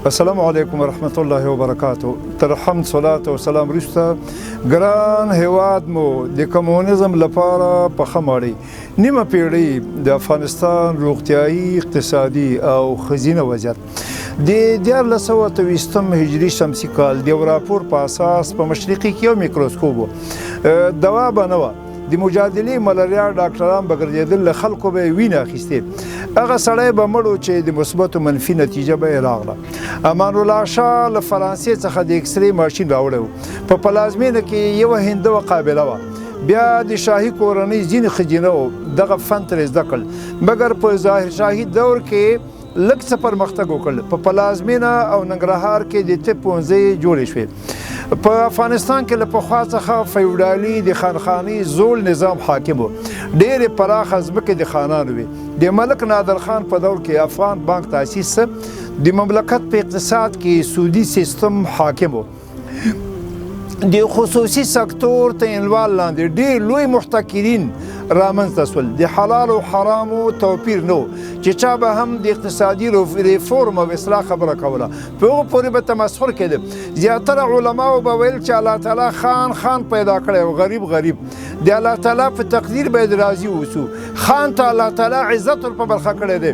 السلام علیکم ورحمت الله وبرکاتو. تر حمد صلات او سلام وروسته ګران هیواد مو د کمونیزم لپاره په خماړي نیمه پیړۍ د افغانستان روغتیایي اقتصادي او خزینه وضعیت د 1923 هجري شمسي کال د راپور په اساس په مشرقي کې یو میکروسکوپ دوا بنوه د مجادلې ملاریا ډاکټران به ګرځېدل له خلکو به یې وینه اخیستې هغه سړی به مړ و چې د مثبت و منفي نتیجه به یې راغله. امان الله شاه له فرانسې څخه د اکسرې ماشین راوړی و. په پلازمینه کې یوه هندوه قابله وه. بیا د شاهي کورنۍ ځینې ښځینه دغه فن ترې زده کړل، مګر په ظاهر شاهي دور کې لږ څه پرمختګ وکړل. په پلازمینه او ننګرهار کې د طب پوهنځۍ جوړې شوې. په افغانستان کې له پخوا څخه فیوډالي د خانخاني زول نظام حاکم و. ډېرې پراخه ځمکې د خانانو وې. د ملک نادر خان په دور کې افغان بانک تاسیس څه د مملکت په اقتصاد کې سودي سیستم حاکم و. د خصوصي سکتور ته انوال لاندې ډېر لوی محتکرین رامنځته شول. د حلال او حرامو توپیر نه و چې چا به هم د اقتصادي ریفورم او اصلاح خبره کوله. په هغو پورې به تمسخر کېده. زیاتره علماو به ویل چې الله تعالی خان پیدا کړی او غریب. د الله تعالی په تقدیر باید راضي اوسو. خان ته الله تعالی عزت ور په برخه کړی دی.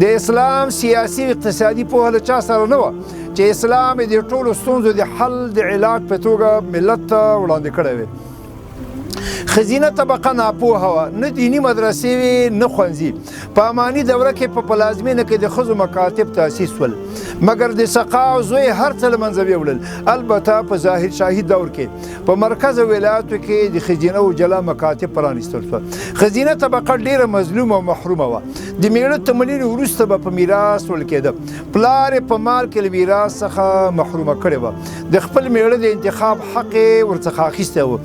د اسلام سیاسي او اقتصادي پوهه له چا سره نه وه چې اسلام د ټولو ستونزو د حل د علاج په توګه ملت ته وړاندې کړی وي. خزینه طبقه ناپوهه وه، نه دیني مدرسې وې نه ښوونځي. په اماني دوره کې په پلازمینه کې د ښځو مکاتب تاسیس شول، مګر د سقا او زوی هر څه له منځه ویوړل. البته په ظاهر شاهي دور کې په مرکز ولایاتو کې د ښځینه او جلا مکاتب پرانیستل شول. خزینه طبقه ډېره مظلومه او محرومه وه. د میړه تملین وروسته به په میراث ورکېده. پلار یې په مال کې له میراث څخه محرومه کړې وه. د خپل میړه د انتخاب حق یې ورڅخه اخیستی و،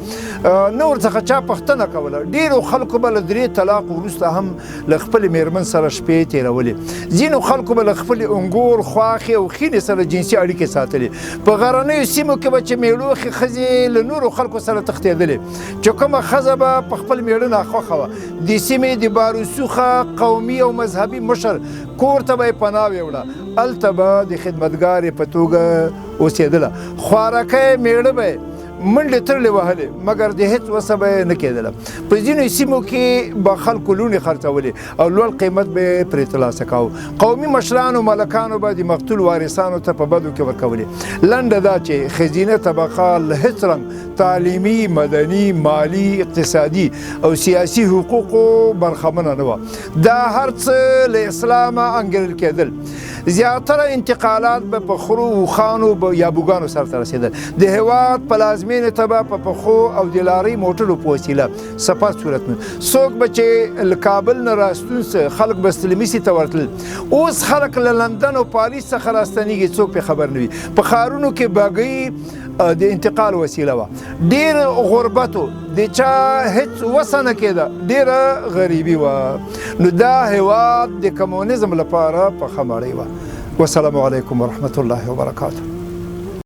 نه ورڅخه چا پوښتنه کوله. ډېرو خلکو به له 3 طلاق وروسته هم له خپلې میرمن سره شپې تېرولې. ځینو خلکو به له خپلې انګور، خواښې او خینې سره جنسي اړیکې ساتلې. په غرنیو سیمو کې به چې میړوښې ښځې له نورو خلکو سره تښتېدلې چې کومه ښځه به په خپل میړه ناخوښه وه، د سیمې د باروسوخه قومي او مذهبي مشر کور ته به یې پناه ویوړه. هلته به د خدمتګارې په توګه اوسېدله. خوارکی میړه به منډې ترلې وهلې، مګر د هېڅ وسه به یې نه کېدله. په ځینو سیمو کې به خلکو لوڼې خرڅولې او لوړ قیمت به یې پرې ترلاسه کاوه. قومي مشرانو ملکانو به د مقتول وارثانو ته په بدو کې ورکولې. لنډه دا چې ښځینه طبقه له هېڅ رنګ تعلیمي، مدني، مالي، اقتصادي او سیاسي حقوقو برخمنه نه وه. دا هر څه له اسلامه انګیرل کېدل. زیاتره انتقالات به په خرو اوښانو یا بوګانو سرته رسېدل. د هېواد پلازمینې ته به په پښو او د لارۍ موټرو په وسیله سفر صورت نه. څوک به چې له کابل نه راستون څه خلک به ستلمیسي ته ورتلل. اوس خلک له لندن او پاریس څخه راستنېږي، څوک پرې خبر نه وي. په ښارونو کې بګۍ د انتقال وسیله وه. ډېر غربت و، د چا هېڅ وسه نه کېده، ډېره غریبي وه. نو دا هېواد د کمونیزم لپاره په خمړۍ وه. والسلام علیکم ورحمت الله وبرکاته.